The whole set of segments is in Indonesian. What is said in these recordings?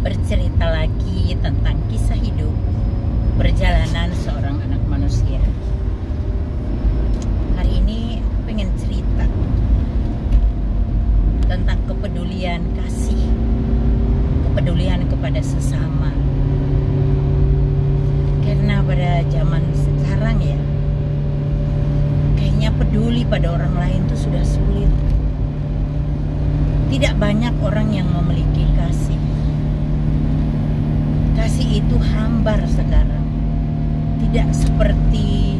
bercerita lagi tentang kisah hidup perjalanan seorang anak manusia. Hari ini pengen cerita tentang kepedulian kasih, kepedulian kepada sesama. Karena pada zaman sekarang ya, kayaknya peduli pada orang lain itu sudah sulit. Tidak banyak orang yang memiliki kasih. Kasih itu hambar sekarang. Tidak seperti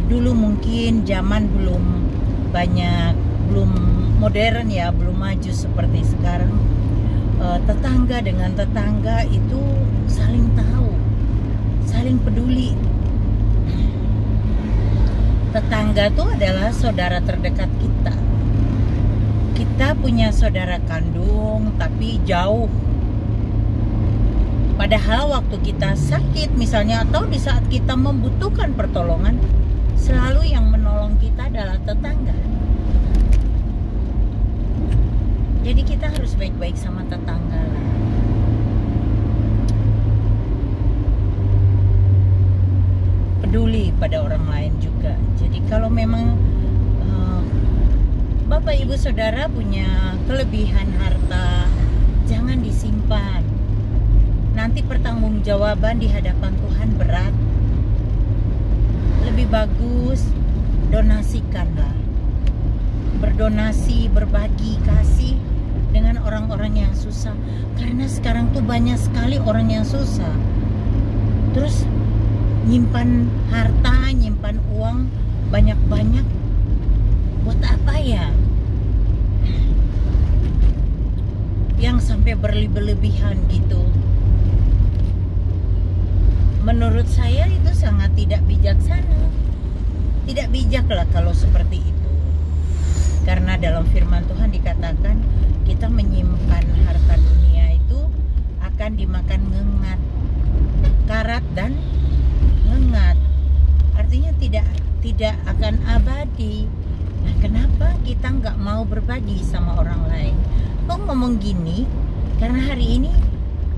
dulu, mungkin zaman belum banyak, belum modern ya, belum maju seperti sekarang. Tetangga dengan tetangga itu saling tahu, saling peduli. Tetangga itu adalah saudara terdekat kita. Kita punya saudara kandung tapi jauh. Padahal waktu kita sakit misalnya, atau di saat kita membutuhkan pertolongan, selalu yang menolong kita adalah tetangga. Jadi kita harus baik-baik sama tetangga lah. Peduli pada orang lain juga. Jadi kalau memang Bapak Ibu Saudara punya kelebihan harta, jangan disimpan. Nanti pertanggungjawaban di hadapan Tuhan berat. Lebih bagus donasikanlah. Berdonasi, berbagi kasih dengan orang-orang yang susah. Karena sekarang tuh banyak sekali orang yang susah. Terus nyimpan harta, nyimpan uang banyak-banyak. Buat apa ya? Yang sampai berlebihan gitu. Menurut saya itu sangat tidak bijaksana. Tidak bijaklah kalau seperti itu. Karena dalam firman Tuhan dikatakan kita menyimpan harta dunia itu akan dimakan ngengat, karat dan ngengat. Artinya tidak akan abadi. Nah, kenapa kita nggak mau berbagi sama orang lain? Kok ngomong gini? Karena hari ini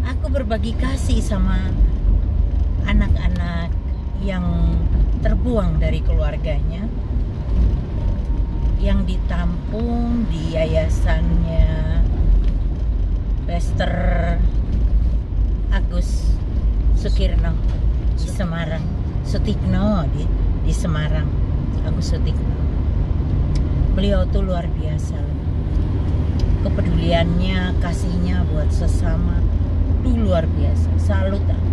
aku berbagi kasih sama anak-anak yang terbuang dari keluarganya, yang ditampung di yayasannya Pastor Agus Sukirno di Semarang, Sutikno di Semarang, Agus Sutikno. Beliau tuh luar biasa, kepeduliannya, kasihnya buat sesama tuh luar biasa, salut aku.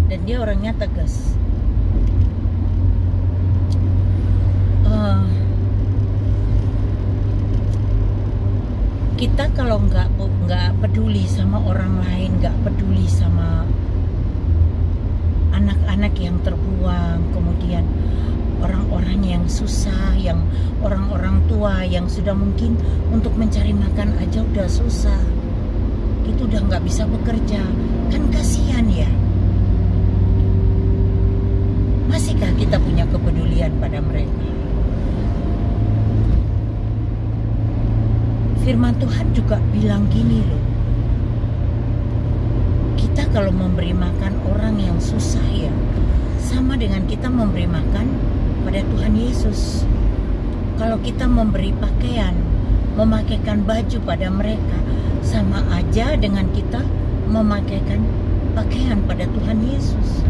Dan dia orangnya tegas. Kita kalau nggak peduli sama orang lain, nggak peduli sama anak-anak yang terbuang, kemudian orang-orang yang susah, yang orang-orang tua yang sudah mungkin untuk mencari makan aja udah susah, itu udah nggak bisa bekerja, kan kasihan ya. Masihkah kita punya kepedulian pada mereka? Firman Tuhan juga bilang gini loh, kita kalau memberi makan orang yang susah ya, sama dengan kita memberi makan pada Tuhan Yesus. Kalau kita memberi pakaian, memakaikan baju pada mereka, sama aja dengan kita memakaikan pakaian pada Tuhan Yesus.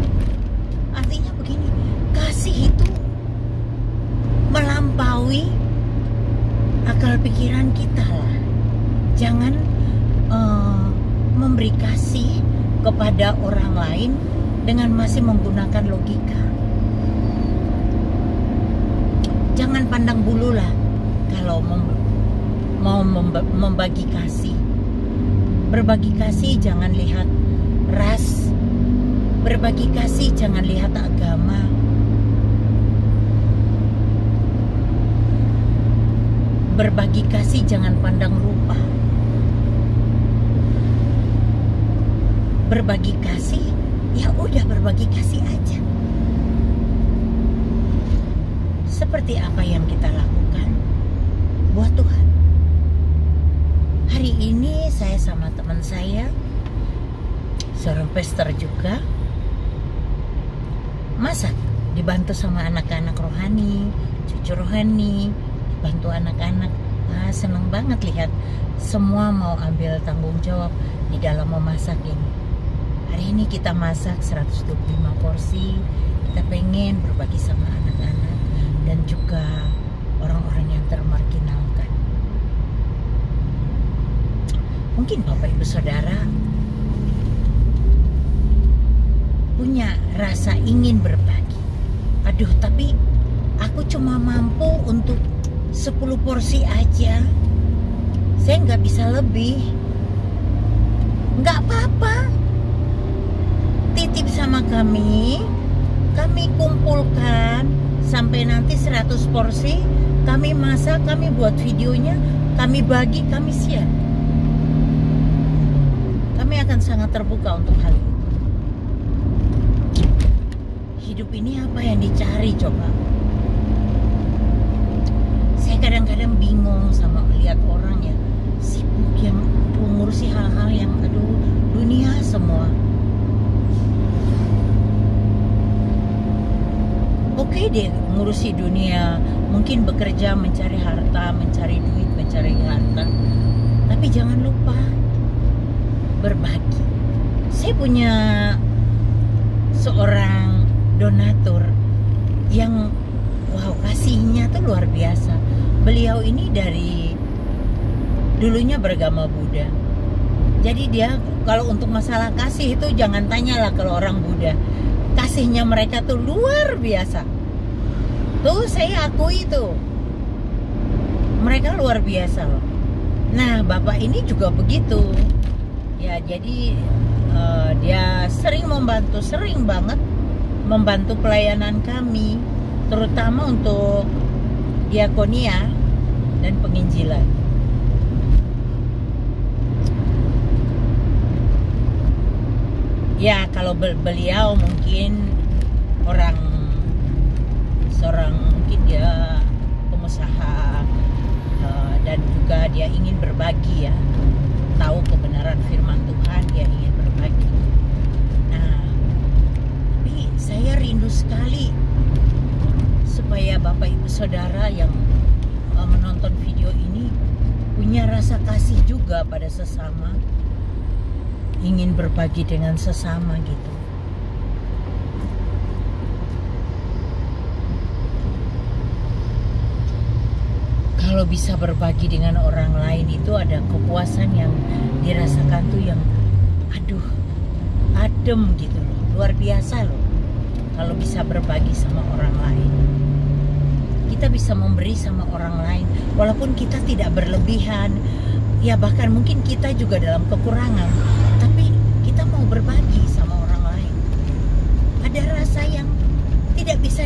Artinya begini, kasih itu melampaui akal pikiran kita lah. Jangan memberi kasih kepada orang lain dengan masih menggunakan logika. Jangan pandang bulu lah kalau mau membagi kasih. Berbagi kasih jangan lihat ras. Berbagi kasih jangan lihat agama. Berbagi kasih jangan pandang rupa. Berbagi kasih, ya udah berbagi kasih aja. Seperti apa yang kita lakukan buat Tuhan. Hari ini teman saya, seorang pastor juga, masak, dibantu sama anak-anak rohani, cucu rohani, dibantu anak-anak. Seneng banget lihat semua mau ambil tanggung jawab di dalam memasak ini. Hari ini kita masak 125 porsi. Kita pengen berbagi sama anak-anak dan juga orang-orang yang termarginalkan. Mungkin Bapak Ibu Saudara punya rasa ingin berbagi. Aduh, tapi aku cuma mampu untuk 10 porsi aja. Saya nggak bisa lebih. Nggak apa-apa. Titip sama kami kumpulkan sampai nanti 100 porsi, kami masak, kami buat videonya, kami bagi, kami share. Kami akan sangat terbuka untuk hal itu. Hidup ini apa yang dicari coba? Saya kadang-kadang bingung sama lihat orang yang sibuk, yang mengurusi hal-hal yang dunia semua. Oke deh ngurusi dunia, mungkin bekerja mencari harta, mencari duit, mencari harta, tapi jangan lupa berbagi. Saya punya seorang donatur yang wow, kasihnya tuh luar biasa. Beliau ini dari dulunya beragama Buddha. Jadi dia kalau untuk masalah kasih itu jangan tanyalah kalau orang Buddha. Kasihnya mereka tuh luar biasa. Tuh saya akui tuh. Mereka luar biasa loh. Nah, Bapak ini juga begitu. Ya, jadi dia sering banget membantu pelayanan kami, terutama untuk diakonia dan penginjilan. Ya, kalau beliau mungkin seorang mungkin dia pengusaha dan juga dia ingin berbagi ya, tahu kebenaran firman Tuhan, dia ingin berbagi. Nah, tapi saya rindu sekali supaya Bapak Ibu Saudara yang menonton video ini punya rasa kasih juga pada sesama, ingin berbagi dengan sesama gitu. Kalau bisa berbagi dengan orang lain itu ada kepuasan yang dirasakan tuh yang adem gitu loh, luar biasa loh. Kalau bisa berbagi sama orang lain, kita bisa memberi sama orang lain walaupun kita tidak berlebihan, ya bahkan mungkin kita juga dalam kekurangan, tapi kita mau berbagi sama orang lain. Ada rasa yang tidak bisa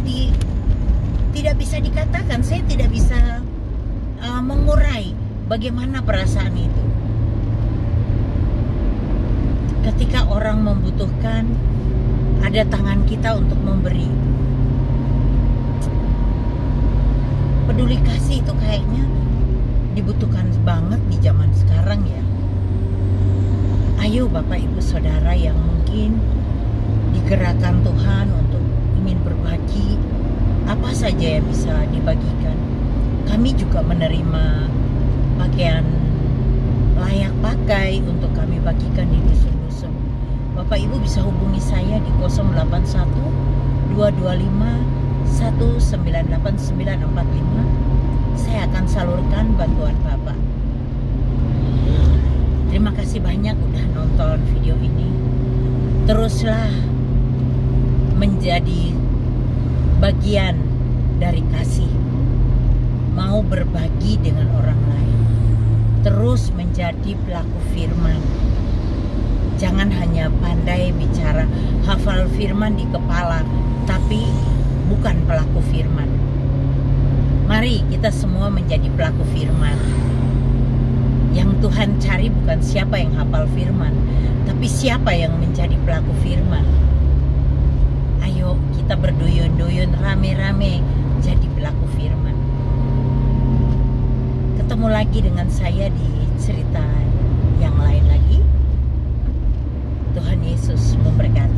dikatakan. Saya tidak bisa mengurai bagaimana perasaan itu. Ketika orang membutuhkan, ada tangan kita untuk memberi. Peduli kasih itu kayaknya dibutuhkan banget di zaman sekarang ya. Ayo Bapak Ibu Saudara yang mungkin digerakkan Tuhan untuk ingin berbagi, apa saja yang bisa dibagikan. Kami juga menerima pakaian layak pakai untuk kami bagikan di dusun-dusun. Bapak Ibu bisa hubungi saya di 081 225 198 945. Saya akan salurkan bantuan Bapak. Terima kasih banyak udah nonton video ini. Teruslah menjadi bagian dari kasih, mau berbagi dengan orang lain, terus menjadi pelaku firman. Jangan hanya pandai bicara, hafal firman di kepala, tapi bukan pelaku firman. Mari kita semua menjadi pelaku firman. Yang Tuhan cari bukan siapa yang hafal firman, tapi siapa yang menjadi pelaku firman. Ayo kita berduyun-duyun rame-rame jadi pelaku firman. Ketemu lagi dengan saya di cerita yang lain lagi. Yesus memberkati.